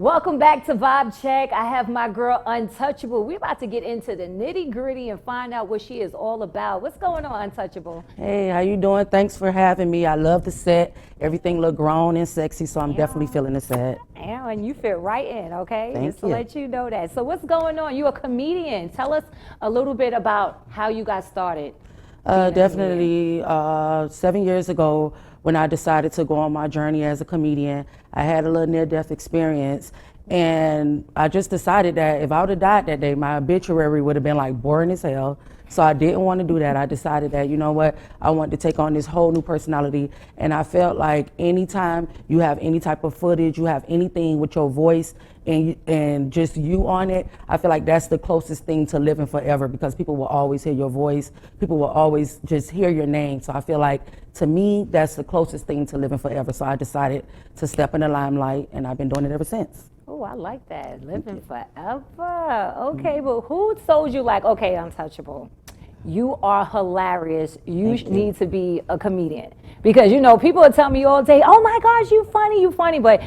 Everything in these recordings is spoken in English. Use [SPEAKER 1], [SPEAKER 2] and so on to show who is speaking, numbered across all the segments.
[SPEAKER 1] Welcome back to Vibe Check. I have my girl Untouchable. We're about to get into the nitty gritty and find out what she is all about. What's going on, Untouchable?
[SPEAKER 2] Hey, how you doing? Thanks for having me. I love the set. Everything look grown and sexy, so I'm definitely feeling the set.
[SPEAKER 1] And you fit right in, okay?
[SPEAKER 2] Thank
[SPEAKER 1] Just to
[SPEAKER 2] you.
[SPEAKER 1] let you know that. So what's going on? You're a comedian. Tell us a little bit about how you got started.
[SPEAKER 2] Definitely 7 years ago when I decided to go on my journey as a comedian, I had a little near-death experience. And I just decided that if I would have died that day, my obituary would have been like boring as hell. So I didn't want to do that. I decided that, you know what, I wanted to take on this whole new personality. And I felt like anytime you have any type of footage, you have anything with your voice and just you on it, I feel like that's the closest thing to living forever, because people will always hear your voice. People will always just hear your name. So I feel like, to me, that's the closest thing to living forever. So I decided to step in the limelight, and I've been doing it ever since.
[SPEAKER 1] Oh, I like that. Living forever. Okay, but who told you, like, okay, Untouchable, you are hilarious. You need to be a comedian? Because, you know, people will tell me all day, oh my gosh, you funny. But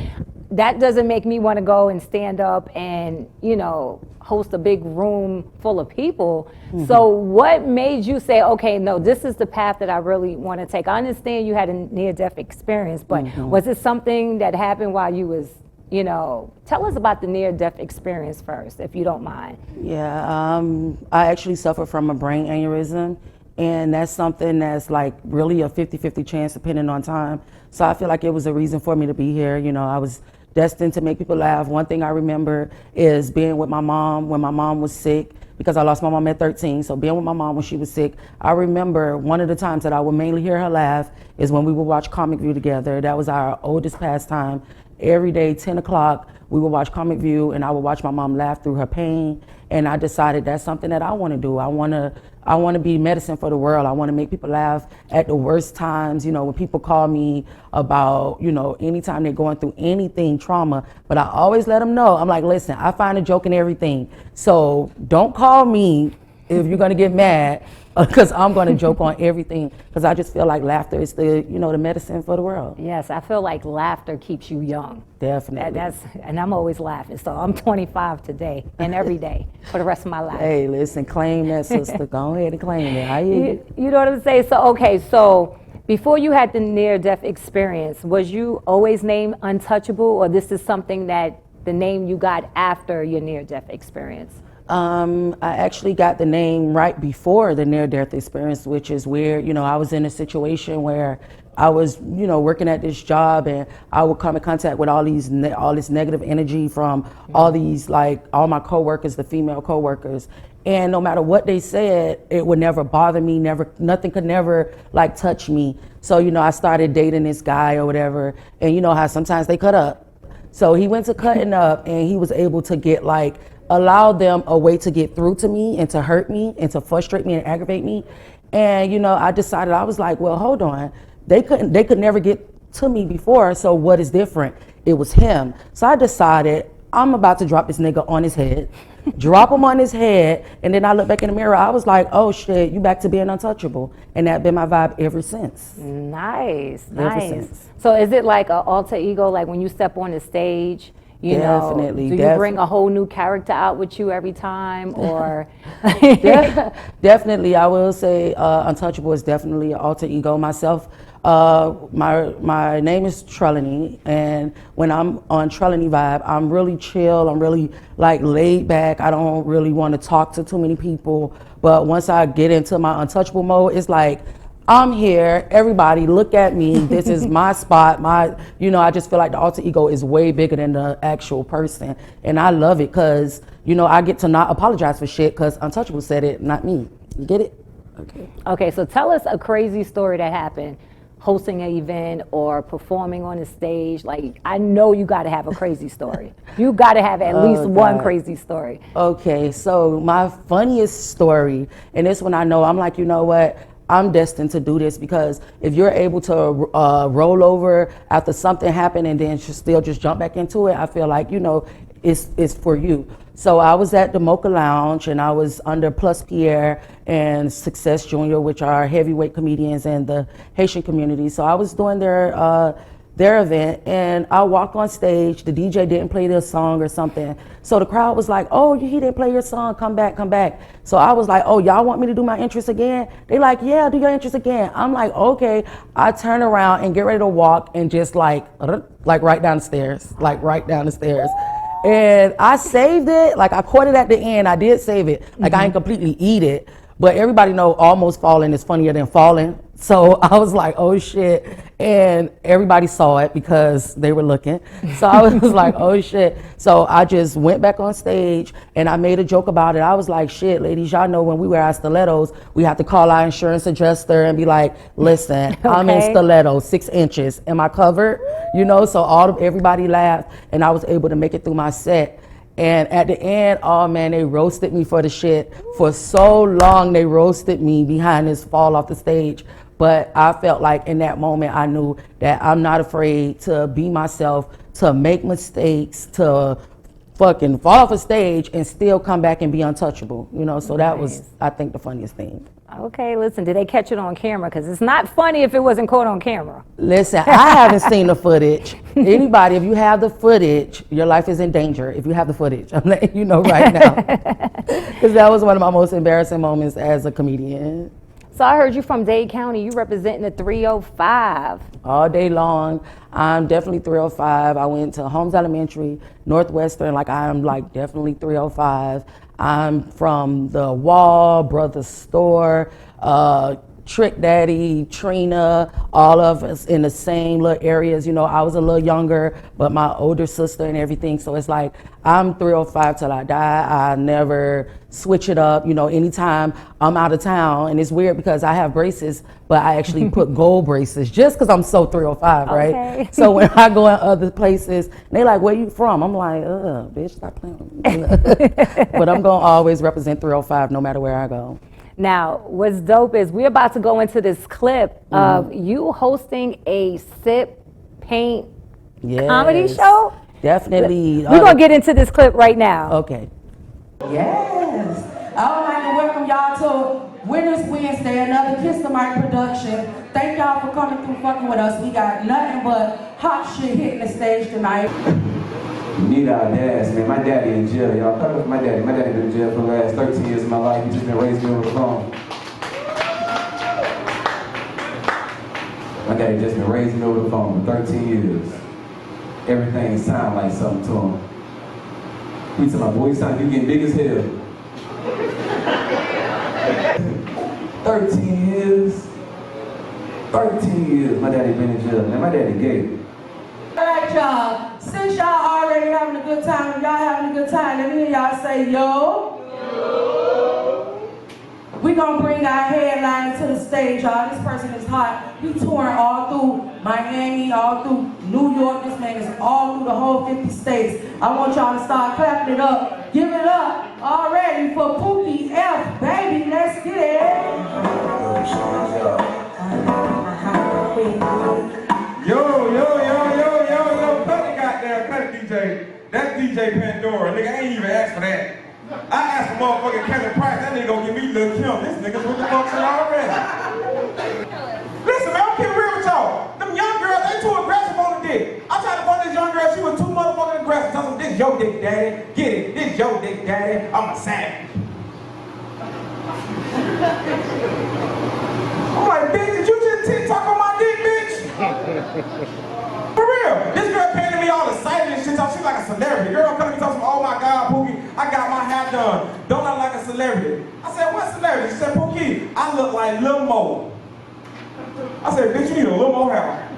[SPEAKER 1] that doesn't make me want to go and stand up and, you know, host a big room full of people. So what made you say, okay, no, this is the path that I really want to take? I understand you had a near-death experience, but was it something that happened while you was, you know, tell us about the near-death experience first, if you don't mind.
[SPEAKER 2] Yeah, I actually suffer from a brain aneurysm, and that's something that's like really a 50-50 chance depending on time. So I feel like it was a reason for me to be here. You know, I was destined to make people laugh. One thing I remember is being with my mom when my mom was sick, because I lost my mom at 13. So being with my mom when she was sick, I remember one of the times that I would mainly hear her laugh is when we would watch Comic View together. That was our oldest pastime. Every day, 10 o'clock, we would watch Comic View, and I would watch my mom laugh through her pain. And I decided that's something that I want to do. I want to be medicine for the world. I want to make people laugh at the worst times. You know, when people call me about, you know, anytime they're going through anything, trauma, but I always let them know, I'm like, listen, I find a joke in everything. So don't call me if you're going to get mad, because I'm going to joke on everything, because I just feel like laughter is the, you know, the medicine for the world.
[SPEAKER 1] Yes, I feel like laughter keeps you young.
[SPEAKER 2] Definitely.
[SPEAKER 1] And I'm always laughing. So I'm 25 today and every day for the rest of my life.
[SPEAKER 2] Hey, listen, claim that, sister. Go ahead and claim it. I hear you.
[SPEAKER 1] You know what I'm saying? So, okay, so before you had the near-death experience, was you always named Untouchable, or this is something that the name you got after your near-death experience?
[SPEAKER 2] I actually got the name right before the near-death experience, which is weird. You know, I was in a situation where I was, you know, working at this job, and I would come in contact with all this negative energy from all these, like, all my coworkers, the female coworkers. And no matter what they said, it would never bother me, nothing could never like touch me. So, you know, I started dating this guy or whatever, and you know how sometimes they cut up. So he went to cutting up, and he was able to get allow them a way to get through to me and to hurt me and to frustrate me and aggravate me. And, you know, I decided, I was like, well, hold on. They could never get to me before, so what is different? It was him. So I decided, I'm about to drop this nigga on his head, drop him on his head, and then I look back in the mirror, I was like, oh shit, you back to being untouchable. And that's been my vibe ever since.
[SPEAKER 1] Nice.
[SPEAKER 2] Since.
[SPEAKER 1] So is it like an alter ego, like when you step on the stage, you
[SPEAKER 2] Definitely.
[SPEAKER 1] know, do you bring a whole new character out with you every time, or?
[SPEAKER 2] Definitely, I will say Untouchable is definitely an alter ego. Myself, my name is Trelawney, and when I'm on Trelawney vibe, I'm really chill, I'm really like laid back, I don't really want to talk to too many people, but once I get into my Untouchable mode, it's like, I'm here, everybody look at me, this is my spot, you know, I just feel like the alter ego is way bigger than the actual person, and I love it because, you know, I get to not apologize for shit because Untouchable said it, not me. You get it?
[SPEAKER 1] Okay, so tell us a crazy story that happened hosting an event or performing on a stage. Like, I know you got to have a crazy story. You got to have at least one crazy story.
[SPEAKER 2] Okay, so my funniest story, and this one I know, I'm like, you know what? I'm destined to do this, because if you're able to roll over after something happened and then still just jump back into it, I feel like, you know, it's for you. So I was at the Mocha Lounge, and I was under Plus Pierre and Success Junior, which are heavyweight comedians in the Haitian community. So I was doing their their event, and I walked on stage. The DJ didn't play their song or something, so the crowd was like, "Oh, he didn't play your song. Come back, come back." So I was like, "Oh, y'all want me to do my entrance again?" They like, "Yeah, do your entrance again." I'm like, "Okay." I turn around and get ready to walk, and just like right down the stairs, like right down the stairs. And I saved it. Like I caught it at the end. I did save it. Like I ain't completely eat it. But everybody know almost falling is funnier than falling. So I was like, oh shit. And everybody saw it because they were looking. So I was like, oh shit. So I just went back on stage and I made a joke about it. I was like, shit, ladies, y'all know when we wear our stilettos, we have to call our insurance adjuster and be like, listen, I'm in stilettos, 6 inches. Am I covered? You know, so everybody laughed and I was able to make it through my set. And at the end, oh man, they roasted me for the shit. For so long, they roasted me behind this fall off the stage. But I felt like in that moment, I knew that I'm not afraid to be myself, to make mistakes, to fucking fall off a stage and still come back and be untouchable. You know, so that was, I think, the funniest thing.
[SPEAKER 1] Okay, listen, did they catch it on camera? Because it's not funny if it wasn't caught on camera.
[SPEAKER 2] Listen, I haven't seen the footage. Anybody, if you have the footage, your life is in danger. If you have the footage, I'm letting you know right now. Because that was one of my most embarrassing moments as a comedian.
[SPEAKER 1] So I heard you from Dade County. You representing the 305.
[SPEAKER 2] All day long. I'm definitely 305. I went to Holmes Elementary, Northwestern, like I'm like definitely 305. I'm from the Wall, Brothers Store, Trick Daddy, Trina, all of us in the same little areas. You know, I was a little younger, but my older sister and everything. So it's like, I'm 305 till I die. I never switch it up. You know, anytime I'm out of town, and it's weird because I have braces, but I actually put gold braces just because I'm so 305, right?
[SPEAKER 1] Okay.
[SPEAKER 2] So when I go in other places, they like, where you from? I'm like, bitch, stop playing with me. But I'm gonna always represent 305 no matter where I go.
[SPEAKER 1] Now, what's dope is we're about to go into this clip of you hosting a sip paint comedy show.
[SPEAKER 2] Definitely.
[SPEAKER 1] We're going to get into this clip right now.
[SPEAKER 2] Okay. Yes. I would like to welcome y'all to Winners Wednesday, another Kiss the Mic production. Thank y'all for coming through fucking with us. We got nothing but hot shit hitting the stage tonight.
[SPEAKER 3] We need our dads, man. My daddy in jail, y'all. Talk about my daddy. My daddy been in jail for the last 13 years of my life. He just been raising me over the phone. My daddy just been raising me over the phone for 13 years. Everything sound like something to him. He said, my boy, you getting big as hell. 13 years. 13 years my daddy been in jail. Man, my daddy gay.
[SPEAKER 2] All right, y'all. Since y'all already having a good time, and y'all having a good time, let me hear y'all say, yo. We gonna bring our headliner to the stage, y'all. This person is hot. He touring all through Miami, all through New York. This man is all through the whole 50 states. I want y'all to start clapping it up. Give it up already for Pookie F, baby. Let's get it.
[SPEAKER 4] Yo, cut it, goddamn, cut it, DJ. That's DJ Pandora. Nigga, I ain't even asked for that. I asked for motherfucking Kevin Price. That nigga gonna give me Lil Kim. This nigga's with the function already. Listen, man, I'm keeping real with y'all. Them young girls, they too aggressive on the dick. I tried to fuck this young girl. She was too motherfucking aggressive. Tell them, this your dick, daddy. Get it. This your dick, daddy. I'm a savage. I'm like, bitch, did you just TikTok on my dick, bitch? For real. This girl came to me all excited and shit. She's like a celebrity. Girl come to me talking, oh my God, Pookie, I got my hair done. Don't look like a celebrity. I said, what celebrity? She said, Pookie, I look like Lil Mo. I said, bitch, you need a little more hair.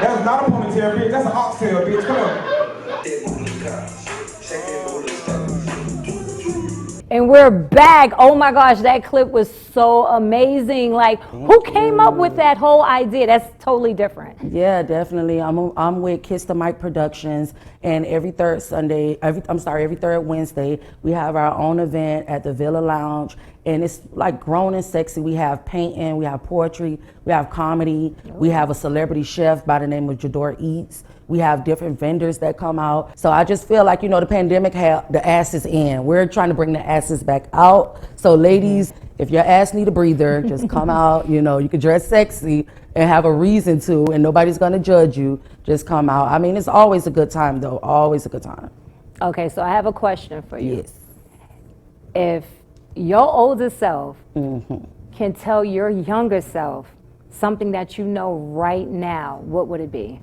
[SPEAKER 4] That's not a ponytail, bitch. That's an oxtail, bitch. Come on.
[SPEAKER 1] And we're back. Oh my gosh, that clip was so amazing. Like, who came up with that whole idea? That's totally different.
[SPEAKER 2] Yeah, definitely. I'm with Kiss the Mic Productions, and every third Wednesday, we have our own event at the Villa Lounge, and it's like grown and sexy. We have painting, we have poetry, we have comedy, we have a celebrity chef by the name of Jador Eats. We have different vendors that come out. So I just feel like, the pandemic had the asses in. We're trying to bring the asses back out. So ladies, if your ass need a breather, just come out. You can dress sexy and have a reason to, and nobody's gonna judge you. Just come out. I mean, it's always a good time though, always a good time.
[SPEAKER 1] Okay, so I have a question for you.
[SPEAKER 2] Yes.
[SPEAKER 1] If your older self can tell your younger self something that you know right now, what would it be?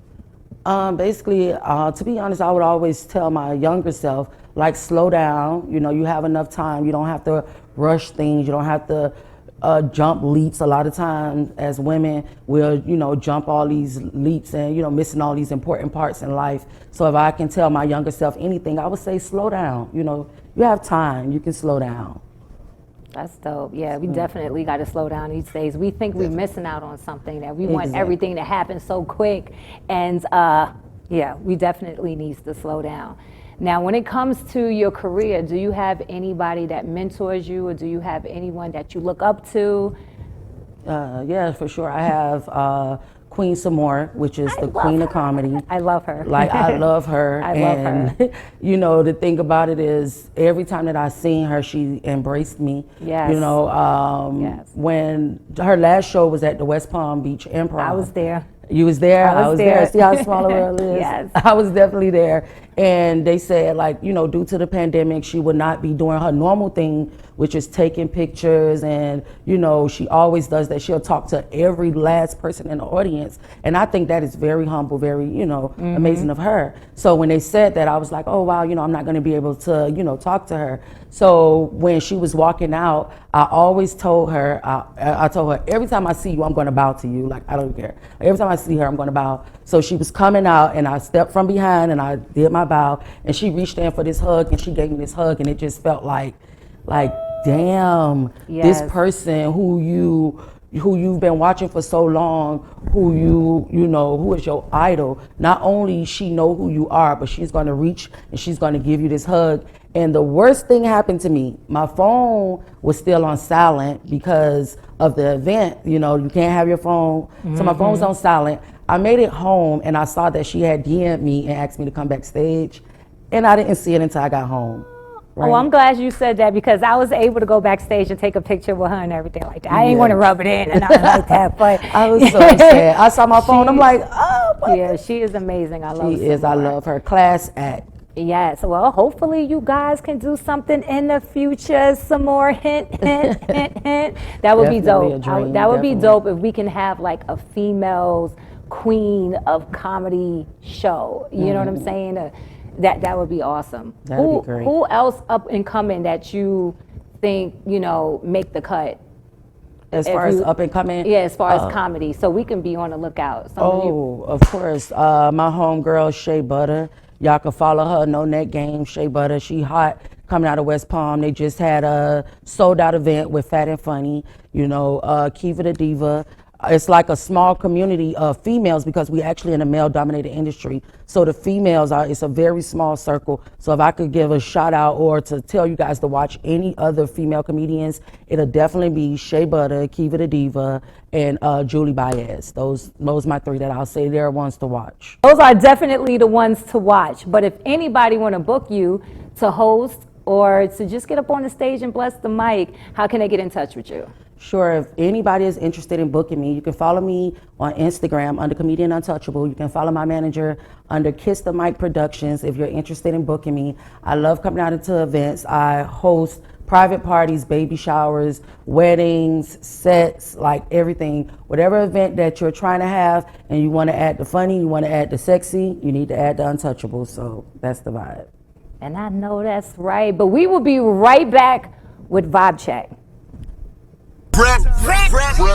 [SPEAKER 2] Basically, to be honest, I would always tell my younger self, like, slow down. You have enough time. You don't have to rush things. You don't have to jump leaps. A lot of times as women, we'll, jump all these leaps and, missing all these important parts in life. So if I can tell my younger self anything, I would say slow down. You have time. You can slow down.
[SPEAKER 1] That's dope. Yeah, we definitely got to slow down these days. We think we're missing out on something, that we want everything to happen so quick. And yeah, we definitely need to slow down. Now, when it comes to your career, do you have anybody that mentors you, or do you have anyone that you look up to?
[SPEAKER 2] Yeah, for sure. I have Queen Simone, which is the queen of comedy.
[SPEAKER 1] I love her.
[SPEAKER 2] Like, I love her.
[SPEAKER 1] I love her.
[SPEAKER 2] The thing about it is, every time that I seen her, she embraced me.
[SPEAKER 1] Yes. Yes.
[SPEAKER 2] When her last show was at the West Palm Beach Improv.
[SPEAKER 1] I was there.
[SPEAKER 2] You was there?
[SPEAKER 1] I was there.
[SPEAKER 2] See how small the world is?
[SPEAKER 1] Yes.
[SPEAKER 2] I was definitely there. And they said, like, due to the pandemic, she would not be doing her normal thing, which is taking pictures. And, she always does that. She'll talk to every last person in the audience. And I think that is very humble, very, amazing of her. So when they said that, I was like, oh, wow, I'm not going to be able to, talk to her. So when she was walking out, I always told her, I told her, every time I see you, I'm going to bow to you. Like, I don't care. Every time I see her, I'm going to bow. So she was coming out, and I stepped from behind, and I did my bow, and she reached in for this hug, and she gave me this hug, and it just felt like damn,
[SPEAKER 1] yes.
[SPEAKER 2] This person who you've been watching for so long, who is your idol, not only she know who you are, but she's going to reach and she's going to give you this hug. And the worst thing happened to me, my phone was still on silent because of the event. You can't have your phone. So my phone was on silent. I made it home, and I saw that she had DM'd me and asked me to come backstage, and I didn't see it until I got home. Right?
[SPEAKER 1] Oh, I'm glad you said that, because I was able to go backstage and take a picture with her and everything like that. I ain't want to rub it in and nothing like that, but
[SPEAKER 2] I was so sad. I saw my phone. I'm like, oh, my
[SPEAKER 1] yeah, she is amazing. I love her.
[SPEAKER 2] She is. I love her. Class act.
[SPEAKER 1] Yes. Well, hopefully you guys can do something in the future. Some more hint. That would be dope. That would be dope if we can have like a females queen of comedy show. You know what I'm saying? That would be awesome.
[SPEAKER 2] That'd be great.
[SPEAKER 1] Who else up and coming that you think, make the cut?
[SPEAKER 2] As far as up and coming?
[SPEAKER 1] Yeah, as far as comedy. So we can be on the lookout.
[SPEAKER 2] Of course. My homegirl, Shea Butter. Y'all can follow her, No Net Game, Shea Butter. She hot, coming out of West Palm. They just had a sold out event with Fat and Funny, Kiva the Diva. It's like a small community of females, because we actually in a male-dominated industry. So the females it's a very small circle. So if I could give a shout out or to tell you guys to watch any other female comedians, it'll definitely be Shea Butter, Kiva the Diva, and Julie Baez. Those are my three that I'll say they're ones to watch.
[SPEAKER 1] Those are definitely the ones to watch. But if anybody want to book you to host or to just get up on the stage and bless the mic, how can they get in touch with you?
[SPEAKER 2] Sure, if anybody is interested in booking me, you can follow me on Instagram under Comedian Untouchable. You can follow my manager under Kiss the Mic Productions if you're interested in booking me. I love coming out into events. I host private parties, baby showers, weddings, sets, like everything. Whatever event that you're trying to have and you want to add the funny, you want to add the sexy, you need to add the untouchable. So that's the vibe.
[SPEAKER 1] And I know that's right. But we will be right back with Vibe Check.
[SPEAKER 5] RepYoCity.